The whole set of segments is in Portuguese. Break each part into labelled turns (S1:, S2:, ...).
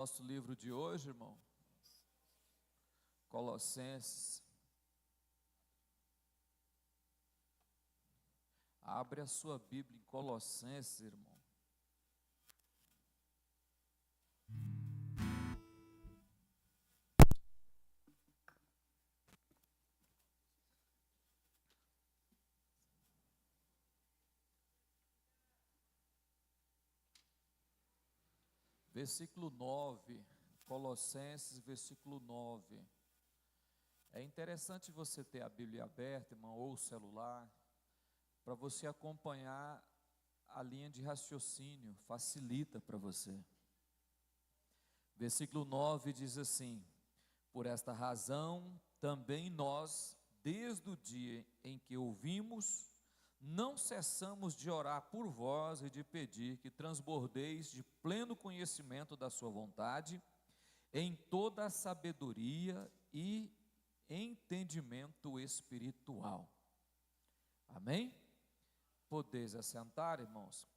S1: Nosso livro de hoje, irmão, Colossenses. Abre a sua Bíblia em Colossenses, irmão. Versículo 9, Colossenses, versículo 9. É interessante você ter a Bíblia aberta, irmão, ou o celular, para você acompanhar a linha de raciocínio, facilita para você. Versículo 9 diz assim: por esta razão, também nós, desde o dia em que ouvimos, não cessamos de orar por vós e de pedir que transbordeis de pleno conhecimento da sua vontade, em toda a sabedoria e entendimento espiritual. Amém? Podeis assentar, irmãos.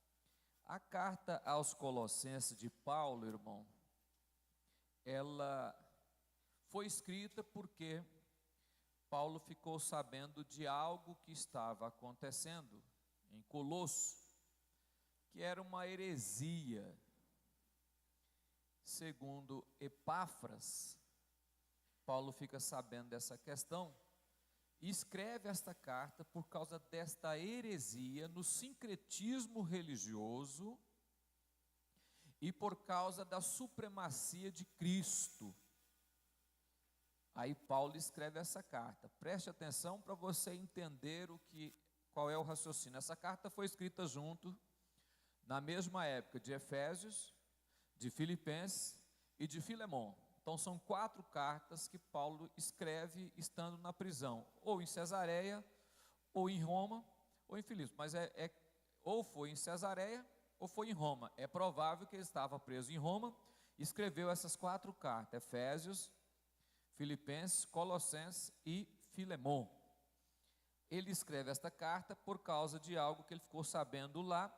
S1: A carta aos Colossenses de Paulo, irmão, ela foi escrita porque Paulo ficou sabendo de algo que estava acontecendo em Colosso, que era uma heresia. Segundo Epáfras, Paulo fica sabendo dessa questão e escreve esta carta por causa desta heresia no sincretismo religioso e por causa da supremacia de Cristo. Aí Paulo escreve essa carta. Preste atenção para você entender qual é o raciocínio. Essa carta foi escrita junto, na mesma época, de Efésios, de Filipenses e de Filemon. Então são 4 cartas que Paulo escreve estando na prisão, ou em Cesareia, ou em Roma, ou em Filipos. Mas ou foi em Cesareia, ou foi em Roma. É provável que ele estava preso em Roma, escreveu essas 4 cartas, Efésios, Filipenses, Colossenses e Filemon. Ele escreve esta carta por causa de algo que ele ficou sabendo lá.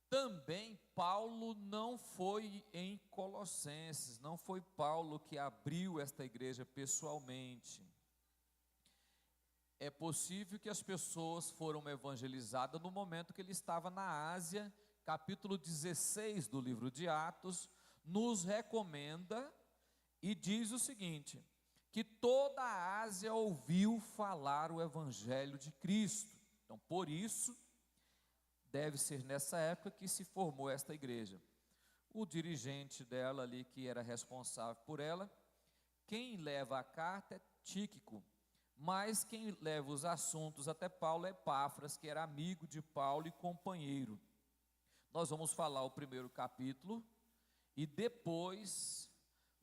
S1: Também Paulo não foi em Colossenses, não foi Paulo que abriu esta igreja pessoalmente. É possível que as pessoas foram evangelizadas no momento que ele estava na Ásia. Capítulo 16 do livro de Atos nos recomenda e diz o seguinte: que toda a Ásia ouviu falar o evangelho de Cristo. Então, por isso, deve ser nessa época que se formou esta igreja. O dirigente dela ali, que era responsável por ela, quem leva a carta é Tíquico, mas quem leva os assuntos até Paulo é Epáfras, que era amigo de Paulo e companheiro. Nós vamos falar o primeiro capítulo e depois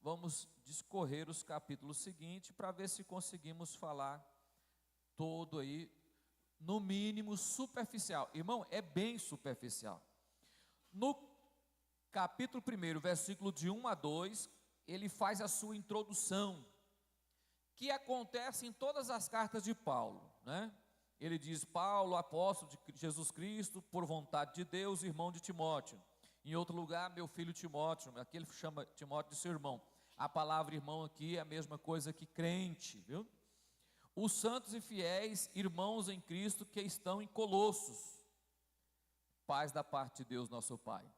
S1: vamos discorrer os capítulos seguintes para ver se conseguimos falar todo aí, no mínimo superficial. Irmão, é bem superficial. No capítulo 1, versículo de 1 a 2, ele faz a sua introdução, que acontece em todas as cartas de Paulo, né? Ele diz: Paulo, apóstolo de Jesus Cristo, por vontade de Deus, irmão de Timóteo. Em outro lugar, meu filho Timóteo, aqui ele chama Timóteo de seu irmão. A palavra irmão aqui é a mesma coisa que crente, viu? Os santos e fiéis irmãos em Cristo que estão em Colossos, paz da parte de Deus nosso Pai.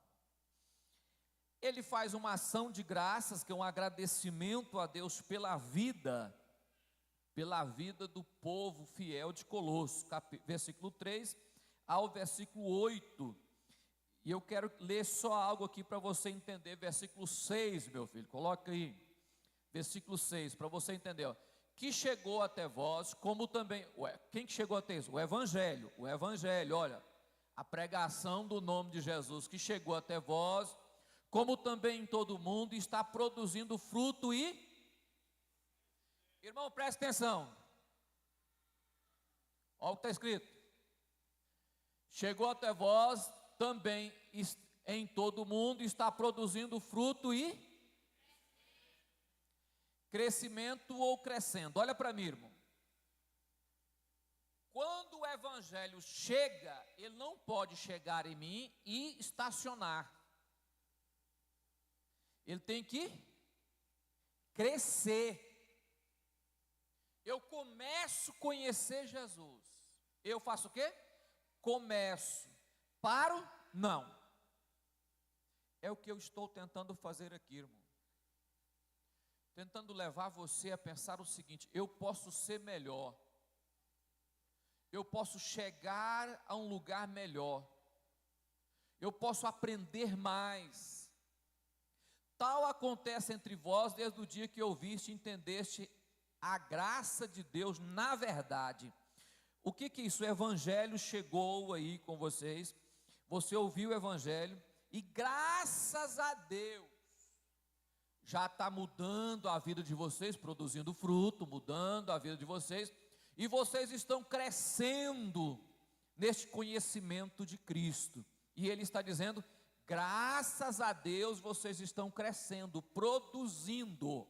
S1: Ele faz uma ação de graças, que é um agradecimento a Deus pela vida do povo fiel de Colossos, versículo 3 ao versículo 8. E eu quero ler só algo aqui para você entender, versículo 6, meu filho, coloca aí, versículo 6, para você entender, ó. Que chegou até vós, como também, quem que chegou até isso? O Evangelho, olha, a pregação do nome de Jesus, que chegou até vós, como também em todo o mundo, está produzindo fruto e, irmão, presta atenção, olha o que está escrito, chegou até vós, também em todo o mundo, está produzindo fruto e crescimento ou crescendo. Olha para mim, irmão. Quando o evangelho chega, ele não pode chegar em mim e estacionar. Ele tem que crescer. Eu começo a conhecer Jesus. Eu faço o quê? Começo. Paro? Não. É o que eu estou tentando fazer aqui, irmão. Tentando levar você a pensar o seguinte: eu posso ser melhor. Eu posso chegar a um lugar melhor. Eu posso aprender mais. Tal acontece entre vós desde o dia que ouviste e entendeste a graça de Deus na verdade. O que é isso? O evangelho chegou aí com vocês, você ouviu o evangelho, e graças a Deus, já está mudando a vida de vocês, produzindo fruto, mudando a vida de vocês, e vocês estão crescendo neste conhecimento de Cristo, e Ele está dizendo, graças a Deus vocês estão crescendo, produzindo.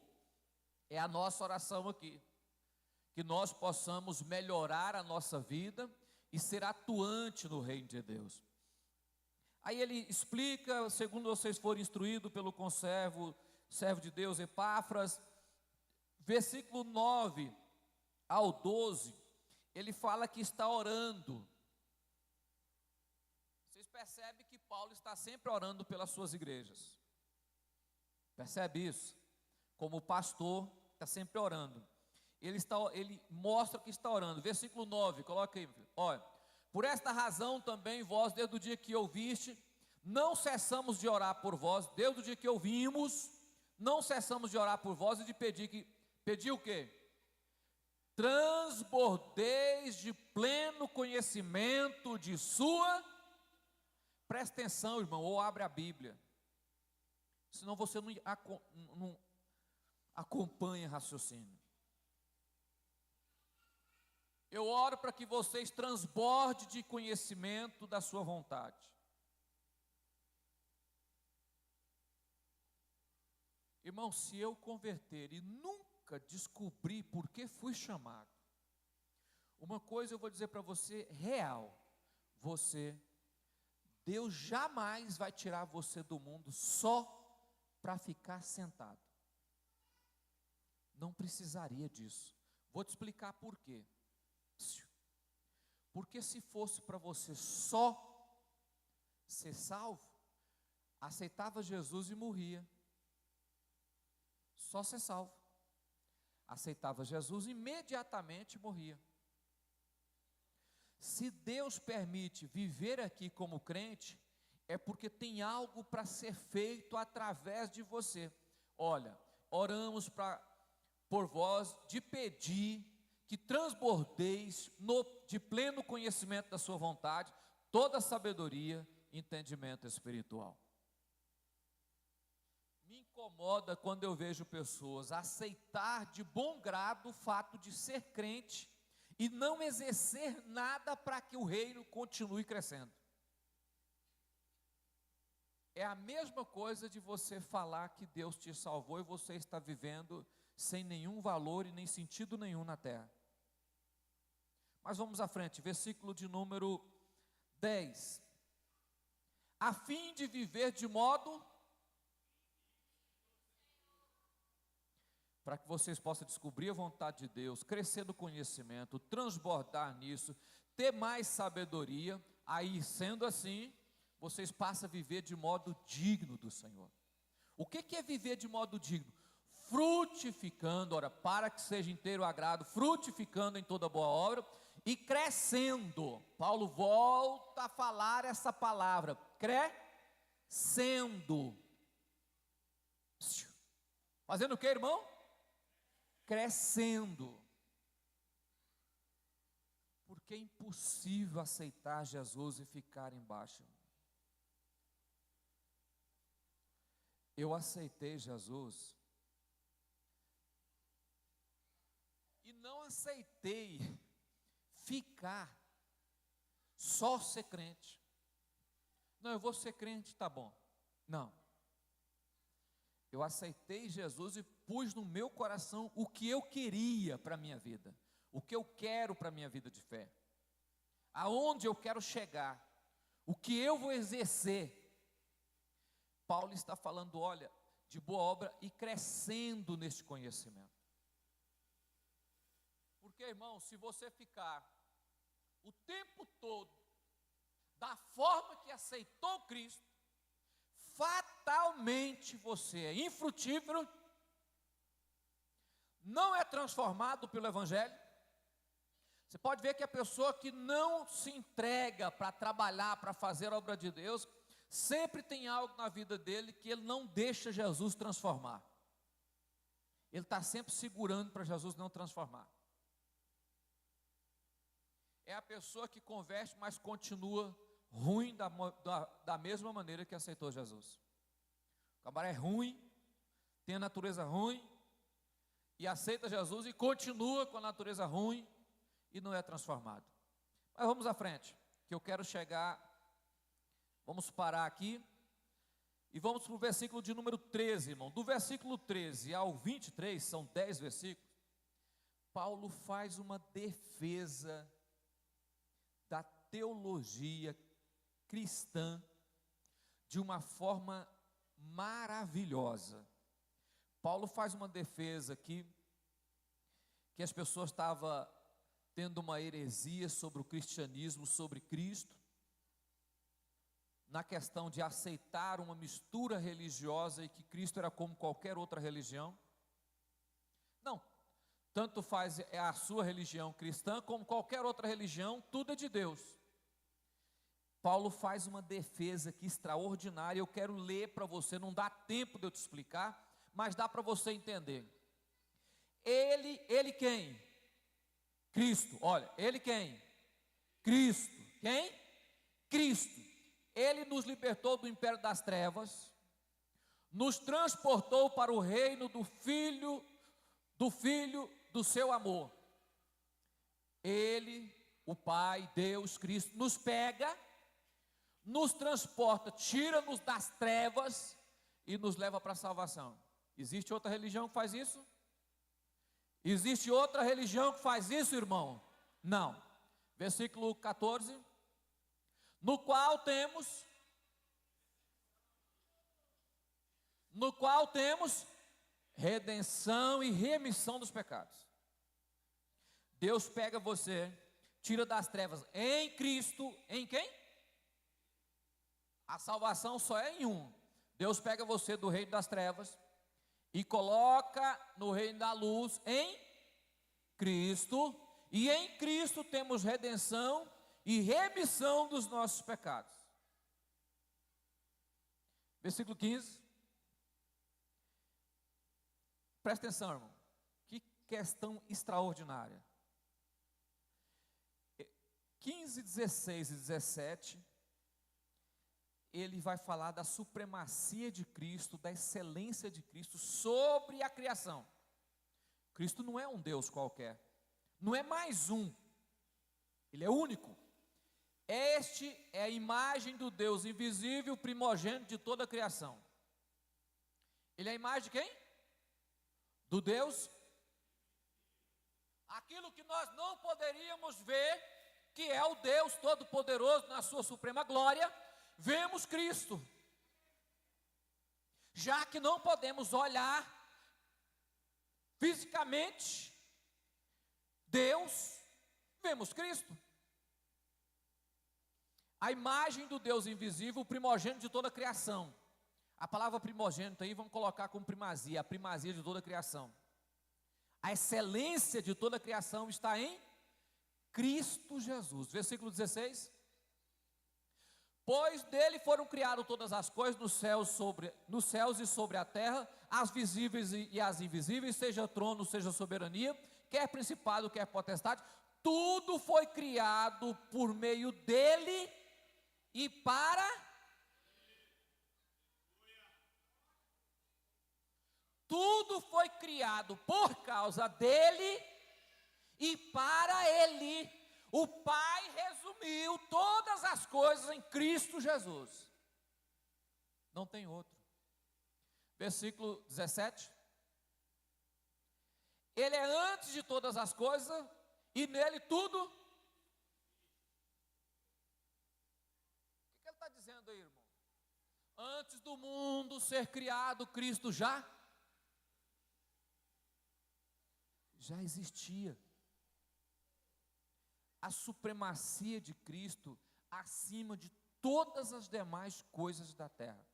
S1: É a nossa oração aqui, que nós possamos melhorar a nossa vida e ser atuante no reino de Deus. Aí ele explica, segundo vocês foram instruídos pelo servo de Deus Epáfras, versículo 9 ao 12, ele fala que está orando. Vocês percebem que Paulo está sempre orando pelas suas igrejas. Percebe isso? Como pastor, está sempre orando. Ele mostra que está orando. Versículo 9, coloca aí. Olha, por esta razão também vós, desde o dia que ouviste, não cessamos de orar por vós, desde o dia que ouvimos, não cessamos de orar por vós e de pedir o quê? Transbordeis de pleno conhecimento de sua. Presta atenção, irmão, ou abre a Bíblia, senão você não acompanha raciocínio. Eu oro para que vocês transbordem de conhecimento da sua vontade. Irmão, se eu converter e nunca descobrir por que fui chamado, uma coisa eu vou dizer para você real, Deus jamais vai tirar você do mundo só para ficar sentado. Não precisaria disso. Vou te explicar por quê. Porque se fosse para você só ser salvo, aceitava Jesus e morria. Só ser salvo. Aceitava Jesus, imediatamente morria. Se Deus permite viver aqui como crente, é porque tem algo para ser feito através de você. Olha, oramos por vós de pedir que transbordeis de pleno conhecimento da sua vontade, toda sabedoria e entendimento espiritual. Me incomoda quando eu vejo pessoas aceitar de bom grado o fato de ser crente e não exercer nada para que o reino continue crescendo. É a mesma coisa de você falar que Deus te salvou e você está vivendo sem nenhum valor e nem sentido nenhum na terra. Mas vamos à frente, versículo de número 10. A fim de viver de modo para que vocês possam descobrir a vontade de Deus, crescer no conhecimento, transbordar nisso, ter mais sabedoria, aí sendo assim, vocês passam a viver de modo digno do Senhor. O que é viver de modo digno? Frutificando, ora, para que seja inteiro agrado, frutificando em toda boa obra e crescendo. Paulo volta a falar essa palavra, crescendo. Fazendo o que, irmão? Crescendo. Porque é impossível aceitar Jesus e ficar embaixo. Eu aceitei Jesus e não aceitei ficar só ser crente. Não, eu vou ser crente, tá bom. Não. Eu aceitei Jesus e pus no meu coração o que eu queria para a minha vida, o que eu quero para a minha vida de fé, aonde eu quero chegar, o que eu vou exercer. Paulo está falando, olha, de boa obra e crescendo neste conhecimento. Porque, irmão, se você ficar o tempo todo da forma que aceitou Cristo, fatalmente você é infrutífero, não é transformado pelo Evangelho. Você pode ver que a pessoa que não se entrega para trabalhar, para fazer a obra de Deus, sempre tem algo na vida dele que ele não deixa Jesus transformar. Ele está sempre segurando para Jesus não transformar. É a pessoa que converte, mas continua ruim da mesma maneira que aceitou Jesus. O camarada é ruim, tem a natureza ruim, e aceita Jesus e continua com a natureza ruim e não é transformado. Mas vamos à frente, que eu quero chegar, vamos parar aqui, e vamos para o versículo de número 13, irmão. Do versículo 13 ao 23, são 10 versículos, Paulo faz uma defesa da teologia cristã de uma forma maravilhosa. Paulo faz uma defesa aqui, que as pessoas estavam tendo uma heresia sobre o cristianismo, sobre Cristo, na questão de aceitar uma mistura religiosa e que Cristo era como qualquer outra religião. Não, tanto faz a sua religião cristã como qualquer outra religião, tudo é de Deus. Paulo faz uma defesa aqui extraordinária, eu quero ler para você, não dá tempo de eu te explicar, mas dá para você entender. Ele quem? Cristo. Olha, ele quem? Cristo. Quem? Cristo. Ele nos libertou do império das trevas, nos transportou para o reino do Filho do seu amor. Ele, o Pai, Deus, Cristo, nos pega, nos transporta, tira-nos das trevas e nos leva para a salvação. Existe outra religião que faz isso? Existe outra religião que faz isso, irmão? Não. Versículo 14. No qual temos redenção e remissão dos pecados. Deus pega você, tira das trevas em Cristo, em quem? A salvação só é em um. Deus pega você do reino das trevas e coloca no reino da luz em Cristo, e em Cristo temos redenção e remissão dos nossos pecados. Versículo 15. Presta atenção, irmão. Que questão extraordinária. 15, 16 e 17, ele vai falar da supremacia de Cristo, da excelência de Cristo sobre a criação. Cristo não é um Deus qualquer, não é mais um, ele é único. Este é a imagem do Deus invisível, primogênito de toda a criação. Ele é a imagem de quem? Do Deus. Aquilo que nós não poderíamos ver, que é o Deus Todo-Poderoso na sua suprema glória, vemos Cristo. Já que não podemos olhar fisicamente Deus, vemos Cristo. A imagem do Deus invisível, o primogênito de toda a criação. A palavra primogênito aí vamos colocar como primazia, a primazia de toda a criação. A excelência de toda a criação está em Cristo Jesus. Versículo 16. Pois dele foram criadas todas as coisas nos céus e sobre a terra, as visíveis e as invisíveis, seja trono, seja soberania, quer principado, quer potestade, tudo foi criado por meio dele e para. Tudo foi criado por causa dele e para ele. O Pai resumiu todas as coisas em Cristo Jesus. Não tem outro. Versículo 17. Ele é antes de todas as coisas e nele tudo. O que ele está dizendo aí, irmão? Antes do mundo ser criado, Cristo já existia. A supremacia de Cristo acima de todas as demais coisas da terra.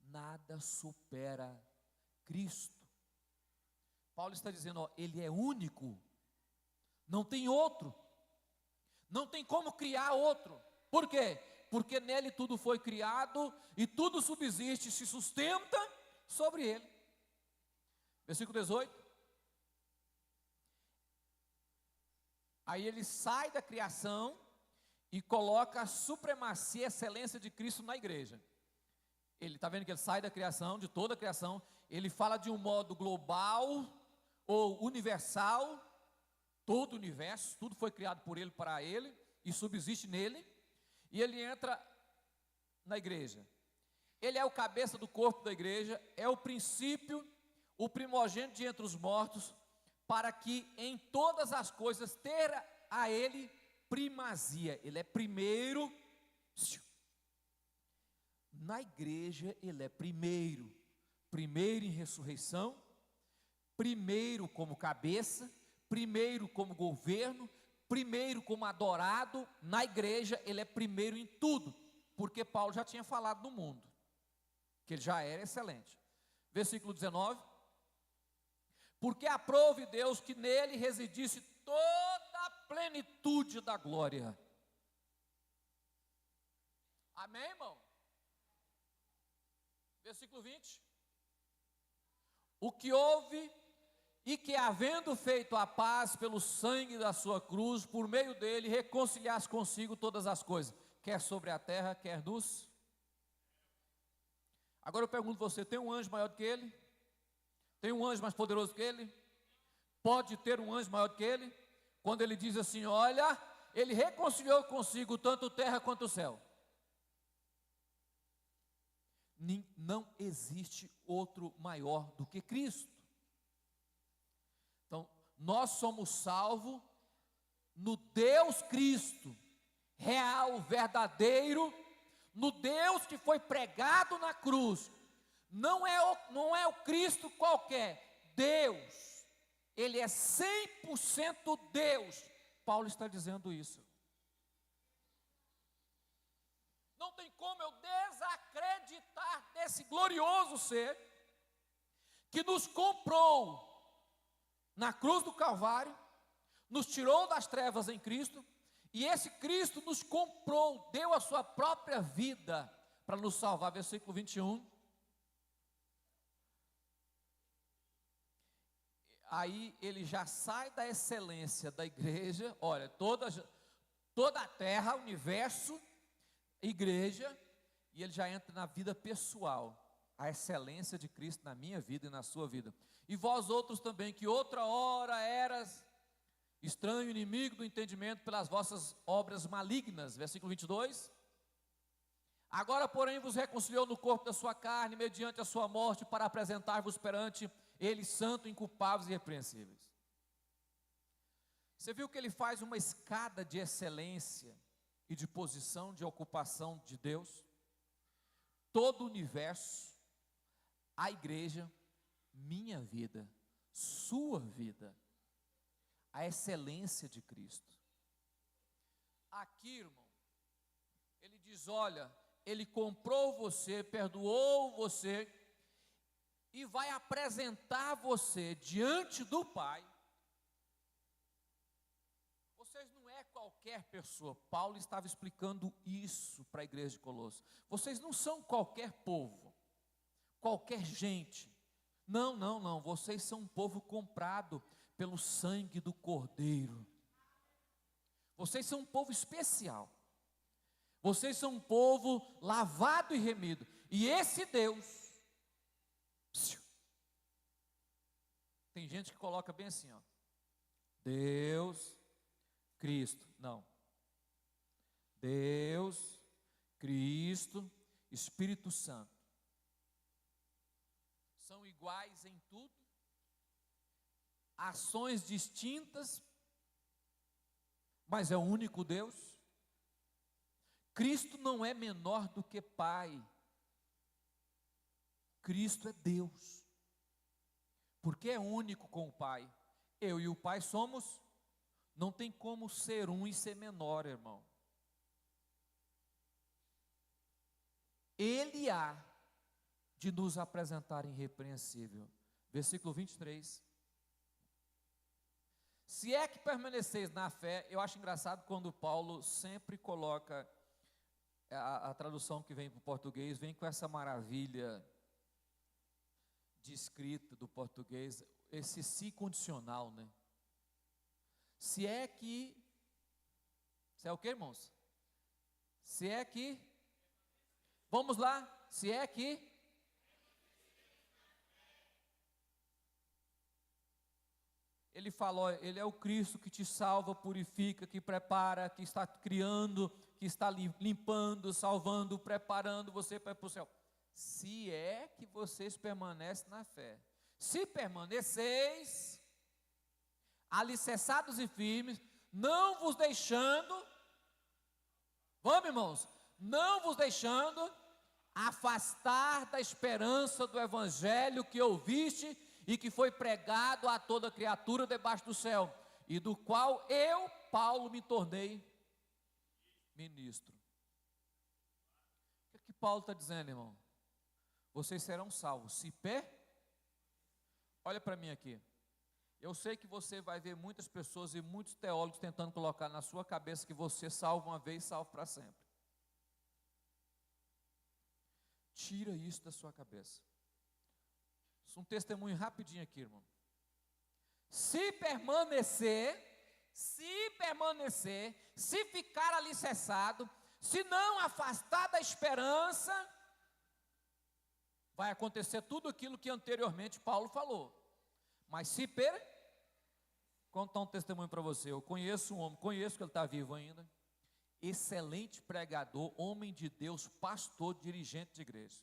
S1: Nada supera Cristo. Paulo está dizendo, ó, ele é único, não tem outro, não tem como criar outro. Por quê? Porque nele tudo foi criado e tudo subsiste, se sustenta sobre ele. Versículo 18. Aí ele sai da criação e coloca a supremacia e excelência de Cristo na igreja. Ele está vendo que ele sai da criação, de toda a criação, ele fala de um modo global ou universal, todo o universo, tudo foi criado por ele, para ele, e subsiste nele, e ele entra na igreja. Ele é o cabeça do corpo da igreja, é o princípio, o primogênito de entre os mortos, para que em todas as coisas ter a ele primazia. Ele é primeiro. Na igreja ele é primeiro em ressurreição, primeiro como cabeça, primeiro como governo, primeiro como adorado. Na igreja ele é primeiro em tudo, porque Paulo já tinha falado no mundo, que ele já era excelente. Versículo 19. Porque aprove Deus que nele residisse toda a plenitude da glória. Amém, irmão? Versículo 20. O que houve e que, havendo feito a paz pelo sangue da sua cruz, por meio dele reconciliasse consigo todas as coisas, quer sobre a terra, quer nos. Agora eu pergunto você, tem um anjo maior do que ele? Tem um anjo mais poderoso que ele? Pode ter um anjo maior do que ele? Quando ele diz assim, olha, ele reconciliou consigo tanto terra quanto o céu. Não existe outro maior do que Cristo. Então, nós somos salvos no Deus Cristo, real, verdadeiro, no Deus que foi pregado na cruz. Não é o Cristo qualquer, Deus, ele é 100% Deus. Paulo está dizendo isso. Não tem como eu desacreditar desse glorioso ser que nos comprou na cruz do Calvário, nos tirou das trevas em Cristo, e esse Cristo nos comprou, deu a sua própria vida para nos salvar. Versículo 21. Aí ele já sai da excelência da igreja, olha, toda a terra, universo, igreja, e ele já entra na vida pessoal, a excelência de Cristo na minha vida e na sua vida. E vós outros também, que outra hora eras estranho, inimigo do entendimento pelas vossas obras malignas, versículo 22. Agora, porém, vos reconciliou no corpo da sua carne, mediante a sua morte, para apresentar-vos perante ele santo, inculpáveis e irrepreensíveis. Você viu que ele faz uma escada de excelência e de posição, de ocupação de Deus? Todo o universo, a igreja, minha vida, sua vida, a excelência de Cristo. Aqui, irmão, ele diz, olha, ele comprou você, perdoou você, e vai apresentar você diante do Pai. Vocês não é qualquer pessoa. Paulo estava explicando isso para a igreja de Colossos. Vocês não são qualquer povo, qualquer gente. Não, não, não. Vocês são um povo comprado pelo sangue do Cordeiro. Vocês são um povo especial. Vocês são um povo lavado e remido. E esse Deus, tem gente que coloca bem assim, ó, Deus, Cristo. Não. Deus, Cristo, Espírito Santo. São iguais em tudo, ações distintas, mas é o único Deus. Cristo não é menor do que Pai. Cristo é Deus. Porque é único com o Pai. Eu e o Pai somos, não tem como ser um e ser menor, irmão. Ele há de nos apresentar irrepreensível. Versículo 23. Se é que permaneceis na fé, eu acho engraçado quando Paulo sempre coloca, a tradução que vem para o português, vem com essa maravilha de escrita do português, esse se condicional, né? Se é o que, irmãos? Se é que, vamos lá, se é que, ele falou, ele é o Cristo que te salva, purifica, que prepara, que está criando, que está limpando, salvando, preparando você para ir para o céu. Se é que vocês permanecem na fé. Se permaneceis, alicerçados e firmes, não vos deixando, vamos, irmãos, não vos deixando afastar da esperança do evangelho que ouviste e que foi pregado a toda criatura debaixo do céu, e do qual eu, Paulo, me tornei ministro. O que Paulo está dizendo, irmão? Vocês serão salvos, se olha para mim aqui, eu sei que você vai ver muitas pessoas e muitos teólogos tentando colocar na sua cabeça que você salva uma vez, salvo para sempre. Tira isso da sua cabeça. Um testemunho rapidinho aqui, irmão. Se permanecer, se ficar alicerçado, se não afastar da esperança, vai acontecer tudo aquilo que anteriormente Paulo falou. Mas se contar um testemunho para você, eu conheço um homem, conheço que ele está vivo ainda, excelente pregador, homem de Deus, pastor, dirigente de igreja.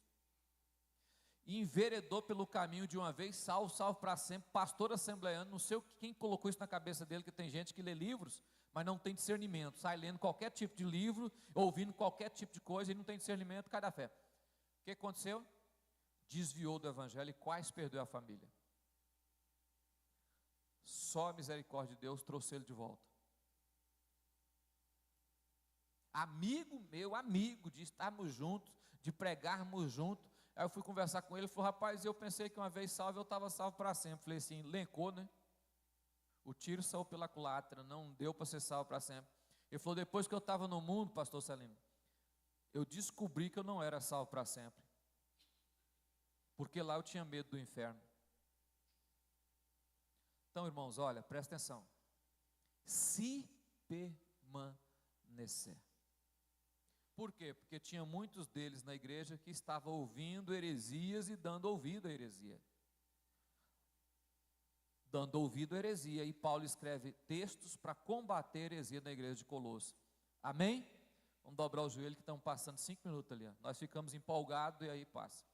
S1: E enveredou pelo caminho de uma vez, salvo para sempre, pastor assembleano, não sei quem colocou isso na cabeça dele, que tem gente que lê livros, mas não tem discernimento, sai lendo qualquer tipo de livro, ouvindo qualquer tipo de coisa, e não tem discernimento, cai da fé. O que aconteceu? Desviou do evangelho e quase perdeu a família. Só a misericórdia de Deus trouxe ele de volta. Amigo meu, amigo, de estarmos juntos, de pregarmos juntos. Aí eu fui conversar com ele, ele falou, rapaz, eu pensei que uma vez salvo, eu estava salvo para sempre. Falei assim, lencou, né? O tiro saiu pela culatra, não deu para ser salvo para sempre. Ele falou, depois que eu estava no mundo, pastor Salim, eu descobri que eu não era salvo para sempre. Porque lá eu tinha medo do inferno. Então, irmãos, olha, presta atenção. Se permanecer. Por quê? Porque tinha muitos deles na igreja que estavam ouvindo heresias e dando ouvido à heresia. Dando ouvido à heresia. E Paulo escreve textos para combater a heresia na igreja de Colosso. Amém? Vamos dobrar o joelho que estão passando 5 minutos ali. Ó. Nós ficamos empolgados e aí passa.